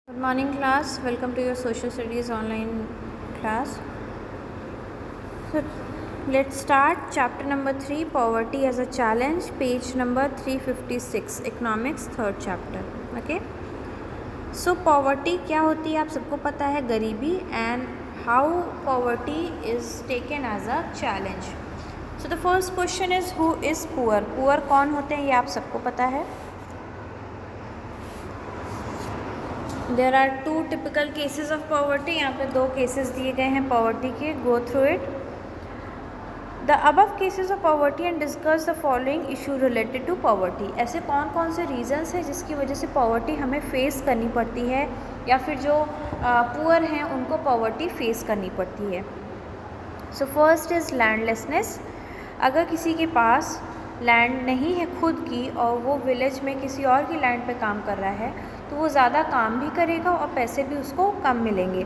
Good morning class, welcome to your social studies online class. So let's start chapter number 3, poverty as a challenge, page number 356, economics, third chapter. Okay, so poverty क्या होती है आप सबको पता है, गरीबी, and how poverty is taken as a challenge. So the first question is who is poor? Poor कौन होते हैं ये आप सबको पता है. There are two typical cases of poverty. यहाँ पे दो केसेस दिए गए हैं पॉवर्टी के. Go through it. The above cases of poverty and discuss the following issue related to poverty. ऐसे कौन कौन से रीजंस हैं जिसकी वजह से पॉवर्टी हमें फेस करनी पड़ती है या फिर जो पुअर हैं उनको पॉवर्टी फेस करनी पड़ती है. So first is landlessness. अगर किसी के पास लैंड नहीं है खुद की और वो विलेज में किसी और की लैंड पे काम कर रहा है तो वो ज़्यादा काम भी करेगा और पैसे भी उसको कम मिलेंगे.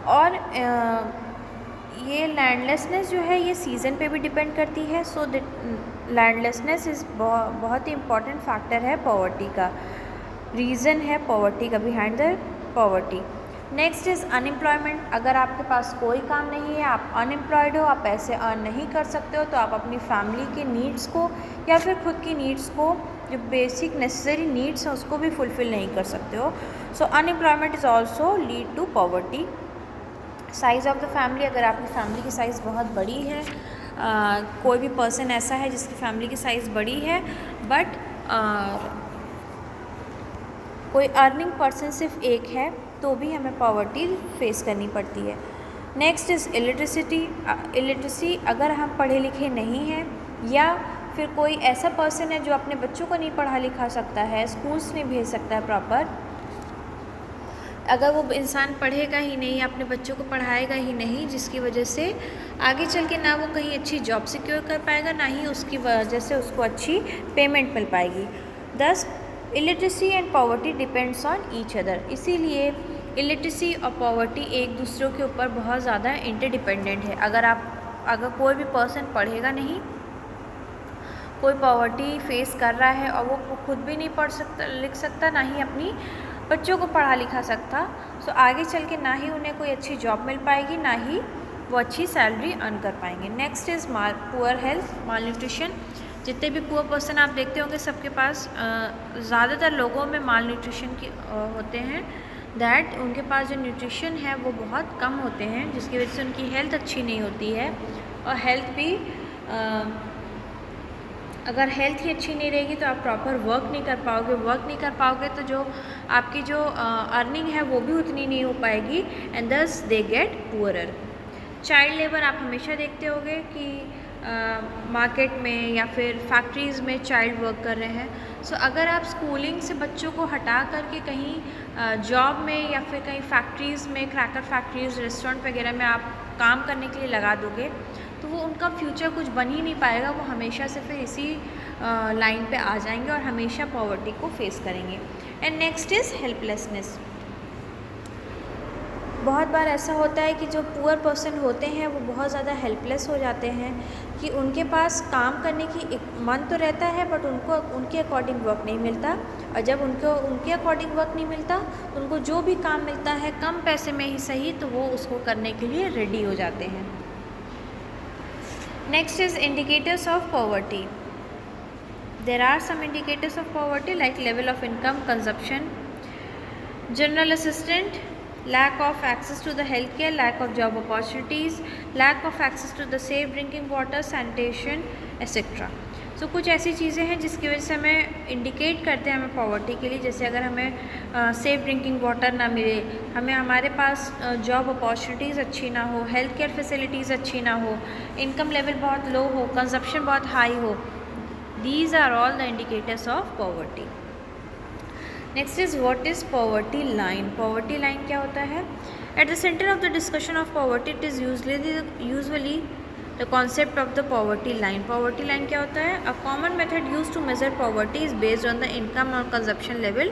और ये लैंडलेसनेस जो है ये सीज़न पे भी डिपेंड करती है. सो लैंडलेसनेस इज़ बहुत ही इम्पॉर्टेंट फैक्टर है पॉवर्टी का, रीज़न है पॉवर्टी का, behind the poverty. Next is unemployment. अगर आपके पास कोई काम नहीं है, आप अनएम्प्लॉयड हो, आप पैसे अर्न नहीं कर सकते हो, तो आप अपनी फैमिली के नीड्स को या फिर खुद की नीड्स को, जो बेसिक नेसेसरी नीड्स हैं उसको भी फुलफ़िल नहीं कर सकते हो. So unemployment is also lead to poverty. Size of the family. अगर आपकी फैमिली की साइज़ बहुत बड़ी है, कोई भी पर्सन ऐसा है जिसकी फैमिली की साइज़ बड़ी है बट कोई अर्निंग पर्सन सिर्फ एक है तो भी हमें पॉवर्टी फेस करनी पड़ती है. Next is illiteracity. इलिटरेसी. अगर हम पढ़े लिखे नहीं हैं या फिर कोई ऐसा पर्सन है जो अपने बच्चों को नहीं पढ़ा लिखा सकता है, स्कूल्स नहीं भेज सकता है प्रॉपर, अगर वो इंसान पढ़ेगा ही नहीं, अपने बच्चों को पढ़ाएगा ही नहीं, जिसकी वजह से आगे चल के ना वो कहीं अच्छी जॉब सिक्योर कर पाएगा, ना ही उसकी वजह से उसको अच्छी पेमेंट मिल पाएगी. दस illiteracy and poverty depends on each other. इसीलिए इलिटरेसी और पॉवर्टी एक दूसरे के ऊपर बहुत ज़्यादा इंटरडिपेंडेंट है. अगर कोई भी पर्सन पढ़ेगा नहीं, कोई पॉवर्टी फेस कर रहा है और वो खुद भी नहीं पढ़ सकता, लिख सकता, ना ही अपनी बच्चों को पढ़ा लिखा सकता, सो आगे चल के ना ही उन्हें कोई अच्छी जॉब मिल पाएगी, ना ही वो अच्छी सैलरी अर्न कर पाएंगे. Next is poor health, mall nutrition. जितने भी पुअर पर्सन आप देखते होंगे सबके पास ज़्यादातर लोगों में माल न्यूट्रिशन की होते हैं. दैट उनके पास जो न्यूट्रिशन है वो बहुत कम होते हैं, जिसकी वजह से उनकी हेल्थ अच्छी नहीं होती है. और हेल्थ भी अगर हेल्थ ही अच्छी नहीं रहेगी तो आप प्रॉपर वर्क नहीं कर पाओगे. वर्क नहीं कर पाओगे तो जो आपकी जो अर्निंग है वो भी उतनी नहीं हो पाएगी एंड दस they get poorer. Child labour आप हमेशा देखते होंगे कि मार्केट में या फिर फैक्ट्रीज़ में चाइल्ड वर्क कर रहे हैं. सो अगर आप स्कूलिंग से बच्चों को हटा करके कहीं जॉब में या फिर कहीं फैक्ट्रीज़ में, क्रैकर फैक्ट्रीज़, रेस्टोरेंट वगैरह में आप काम करने के लिए लगा दोगे तो वो उनका फ्यूचर कुछ बन ही नहीं पाएगा. वो हमेशा से फिर इसी लाइन पे आ जाएंगे और हमेशा पॉवर्टी को फेस करेंगे. And next is helplessness. बहुत बार ऐसा होता है कि जो पुअर पर्सन होते हैं वो बहुत ज़्यादा हेल्पलेस हो जाते हैं कि उनके पास काम करने की एक मन तो रहता है बट उनको उनके अकॉर्डिंग वर्क नहीं मिलता. और जब उनके अकॉर्डिंग वर्क नहीं मिलता तो उनको जो भी काम मिलता है कम पैसे में ही सही तो वो उसको करने के लिए रेडी हो जाते हैं. Next is indicators of poverty. There are some indicators of poverty like level of income, consumption, general assistance, lack of access to the healthcare, lack of job opportunities, lack of access to the safe drinking water, sanitation, etc. सो कुछ ऐसी चीज़ें हैं जिसकी वजह से हमें indicate करते हैं हमें पॉवर्टी के लिए. जैसे अगर हमें सेफ़ ड्रिंकिंग वाटर ना मिले, हमें हमारे पास जॉब अपॉर्चुनिटीज़ अच्छी ना हो, हेल्थ केयर फैसिलिटीज़ अच्छी ना हो, इनकम लेवल बहुत लो हो, कंजप्शन बहुत हाई हो. These are all the indicators of poverty. Next is what is poverty line. Poverty line क्या होता है? At the centre of the discussion of poverty it is usually the concept of the poverty line. Poverty line क्या होता है? A common method use to measure poverty is based on the income or consumption level.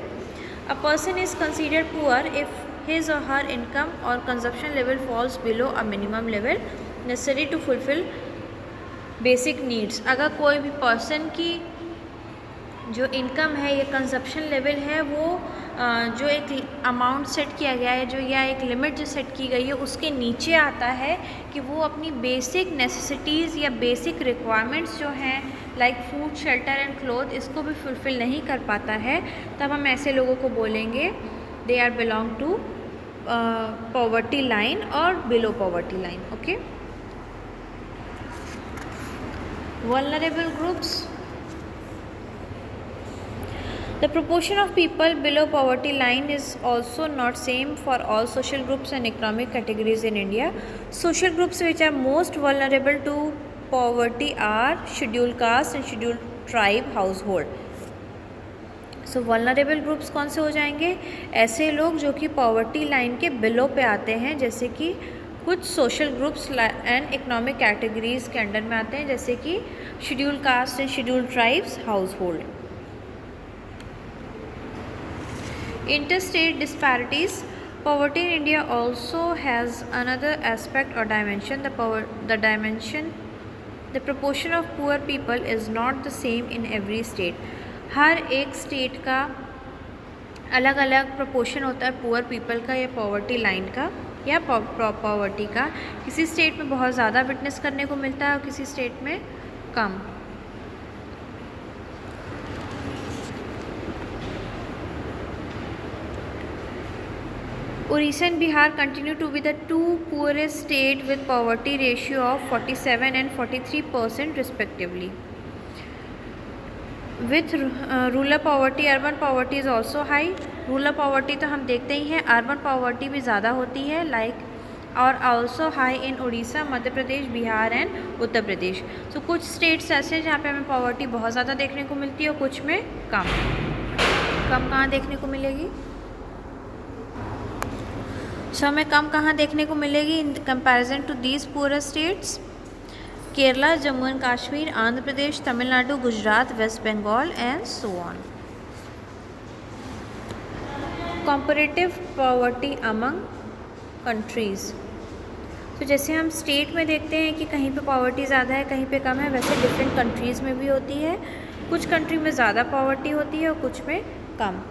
A person is considered poor if his or her income or consumption level falls below a minimum level necessary to fulfil basic needs. अगर कोई भी person की जो income है या consumption level है वो जो एक अमाउंट सेट किया गया है जो या एक लिमिट जो सेट की गई है उसके नीचे आता है कि वो अपनी बेसिक नेसेसिटीज़ या बेसिक रिक्वायरमेंट्स जो हैं like food shelter and cloth इसको भी फुलफ़िल नहीं कर पाता है, तब हम ऐसे लोगों को बोलेंगे they are belong to poverty line और below poverty line. Okay. Vulnerable groups. The proportion of people below poverty line is also not same for all social groups and economic categories in India. Social groups which are most vulnerable to poverty are scheduled caste and scheduled tribe household. So vulnerable groups कौन से हो जाएंगे? ऐसे लोग जो कि poverty line के below पे आते हैं, जैसे कि कुछ social groups and economic categories के अंडर में आते हैं, जैसे कि scheduled caste and scheduled tribes house hold. Interstate disparities. Poverty in India also has another aspect or dimension. The proportion of poor people is not the same in every state. हर एक state का अलग अलग proportion होता है poor people का या poverty line का या पॉवर्टी का. किसी स्टेट में बहुत ज़्यादा विटनेस करने को मिलता है और किसी स्टेट में कम. Orissa and Bihar continue to be the two poorest state with poverty ratio of 47 and 43% respectively. With rural poverty, urban poverty is also high. Rural poverty तो हम देखते ही हैं, urban poverty भी ज़्यादा होती है like और also high in Orissa, Madhya Pradesh, Bihar and Uttar Pradesh. So कुछ स्टेट्स ऐसे हैं जहाँ पे हमें पॉवर्टी बहुत ज़्यादा देखने को मिलती है और कुछ में कम. कम कहाँ देखने को मिलेगी? सो हमें कम कहाँ देखने को मिलेगी in comparison to these poor states? Kerala, Jammu and Kashmir, Andhra Pradesh, Tamil Nadu, Gujarat, West Bengal and so on. Comparative poverty among countries. तो जैसे हम स्टेट में देखते हैं कि कहीं पे पॉवर्टी ज़्यादा है कहीं पे कम है, वैसे डिफरेंट कंट्रीज़ में भी होती है. कुछ कंट्री में ज़्यादा पॉवर्टी होती है और कुछ में कम.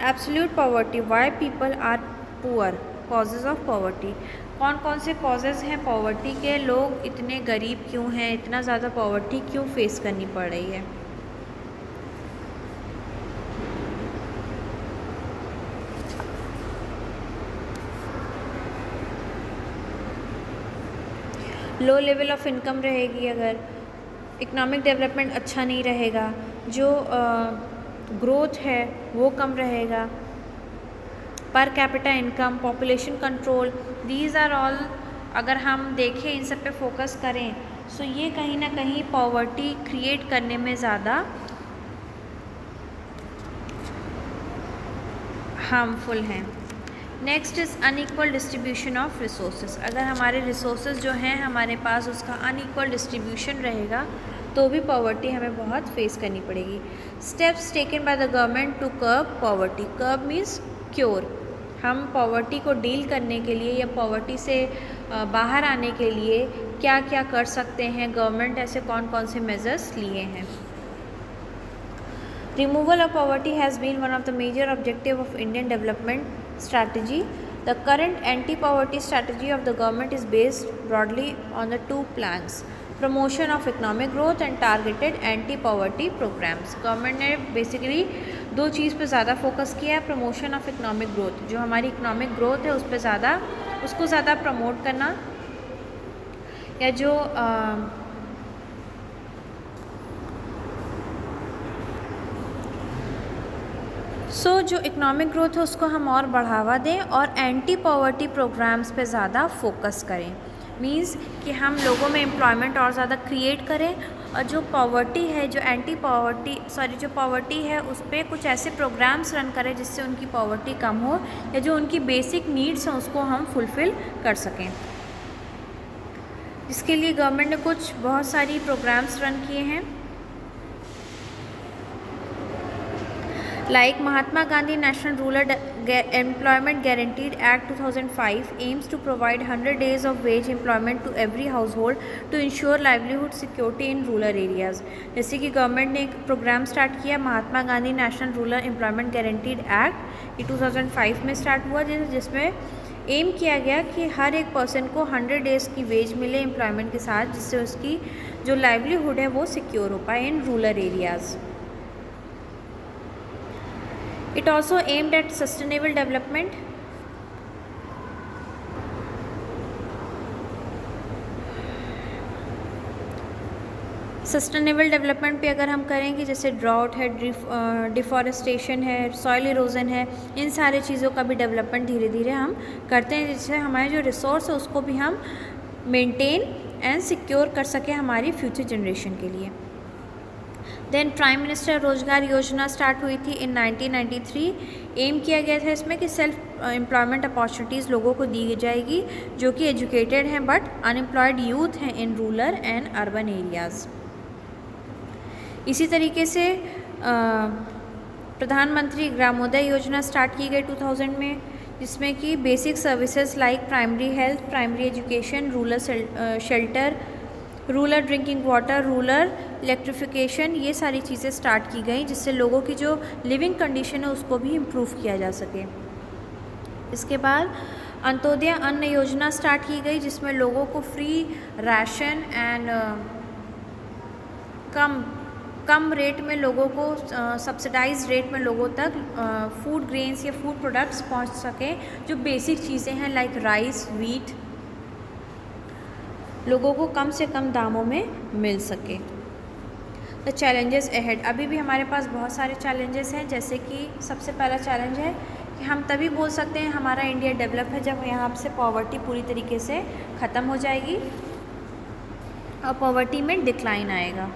Absolute poverty. Why people are poor. Causes of poverty. कौन कौन से कॉजेज़ हैं पॉवर्टी के? लोग इतने गरीब क्यों हैं, इतना ज़्यादा पॉवर्टी क्यों फेस करनी पड़ रही है? लो लेवल ऑफ इनकम रहेगी, अगर इकोनॉमिक डेवलपमेंट अच्छा नहीं रहेगा, जो ग्रोथ है वो कम रहेगा, per capita income, population control, these are all अगर हम देखें इन सब पे फोकस करें सो ये कहीं ना कहीं पॉवर्टी क्रिएट करने में ज़्यादा हार्मफुल हैं. Next is unequal distribution of resources. अगर हमारे रिसोर्सेज जो हैं हमारे पास उसका अनइक्वल डिस्ट्रीब्यूशन रहेगा तो भी पॉवर्टी हमें बहुत फेस करनी पड़ेगी. Steps taken by the government to curb poverty. Curb means cure. हम पॉवर्टी को डील करने के लिए या पॉवर्टी से बाहर आने के लिए क्या क्या कर सकते हैं, गवर्नमेंट ऐसे कौन कौन से मेजर्स लिए हैं. Removal of poverty has been one of the major objectives of Indian development strategy. The current anti-poverty strategy of the government is based broadly on the two planks: promotion of economic growth and targeted anti-poverty programs. Government ने basically दो चीज़ पे ज़्यादा focus किया है. Promotion of economic growth, जो हमारी economic growth है उस पर उसको ज़्यादा प्रमोट करना, या जो जो इकोनॉमिक ग्रोथ है उसको हम और बढ़ावा दें और एंटी पॉवर्टी प्रोग्राम्स पे ज़्यादा फोकस करें. मीन्स कि हम लोगों में एम्प्लॉयमेंट और ज़्यादा क्रिएट करें और जो पॉवर्टी है, जो पॉवर्टी है उस पर कुछ ऐसे प्रोग्राम्स रन करें जिससे उनकी पॉवर्टी कम हो या जो उनकी बेसिक नीड्स हैं उसको हम फुलफ़िल कर सकें. इसके लिए गवर्नमेंट ने कुछ बहुत सारी प्रोग्राम्स रन किए हैं. Like Mahatma Gandhi National Rural Employment Guaranteed Act 2005 aims to provide 100 days of wage employment to every household to ensure livelihood security in rural areas. जैसे कि गवर्नमेंट ने एक प्रोग्राम स्टार्ट किया Mahatma Gandhi national rural employment guaranteed act, ये 2005 में start हुआ, जिसमें M किया गया कि हर एक पर्सन को 100 डेज़ की वेज मिले एम्प्लॉयमेंट के साथ, जिससे उसकी जो लाइवलीहुड है वो सिक्योर हो पाए in rural areas. It also aimed at sustainable development. Sustainable development पे अगर हम करेंगे, जैसे ड्राउट है, डिफॉरेस्टेशन है, सॉइल इरोजन है, इन सारे चीज़ों का भी डेवलपमेंट धीरे धीरे हम करते हैं, जिससे हमारे जो रिसोर्स है उसको भी हम मेंटेन एंड सिक्योर कर सकें हमारी फ्यूचर जनरेशन के लिए. देन प्राइम मिनिस्टर रोजगार योजना स्टार्ट हुई थी इन 1993. एम किया गया था इसमें कि सेल्फ एम्प्लॉयमेंट अपॉर्चुनिटीज़ लोगों को दी जाएगी जो कि एजुकेटेड हैं बट अनएम्प्लॉयड यूथ हैं in rural and urban areas. इसी तरीके से प्रधानमंत्री ग्रामोदय योजना स्टार्ट की गई 2000 में, जिसमें कि basic services like primary health, primary education, rural shelter, rural drinking water, rural electrification, ये सारी चीज़ें स्टार्ट की गई, जिससे लोगों की जो लिविंग कंडीशन है उसको भी इम्प्रूव किया जा सके. इसके बाद अंत्योदय अन्न योजना स्टार्ट की गई, जिसमें लोगों को free ration and come rate में लोगों को सब्सिडाइज रेट में लोगों तक फूड ग्रेन्स या फूड प्रोडक्ट्स पहुंच सकें, जो बेसिक चीज़ें हैं लाइक राइस, वीट, लोगों को कम से कम दामों में मिल सके. द चैलेंजेस अहेड, अभी भी हमारे पास बहुत सारे चैलेंजेस हैं. जैसे कि सबसे पहला चैलेंज है कि हम तभी बोल सकते हैं हमारा इंडिया डेवलप है जब यहाँ से पॉवर्टी पूरी तरीके से ख़त्म हो जाएगी और पॉवर्टी में डिक्लाइन आएगा.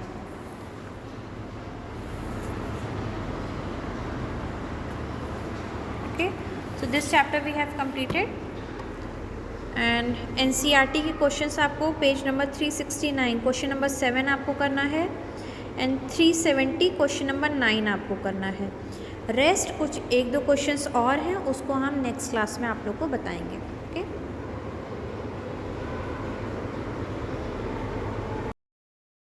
So this chapter we have completed and NCERT के क्वेश्चंस आपको पेज नंबर 369 क्वेश्चन नंबर 7 आपको करना है एंड 370 क्वेश्चन नंबर 9 आपको करना है. रेस्ट कुछ 1-2 क्वेश्चंस और हैं, उसको हम नेक्स्ट क्लास में आप लोग को बताएंगे.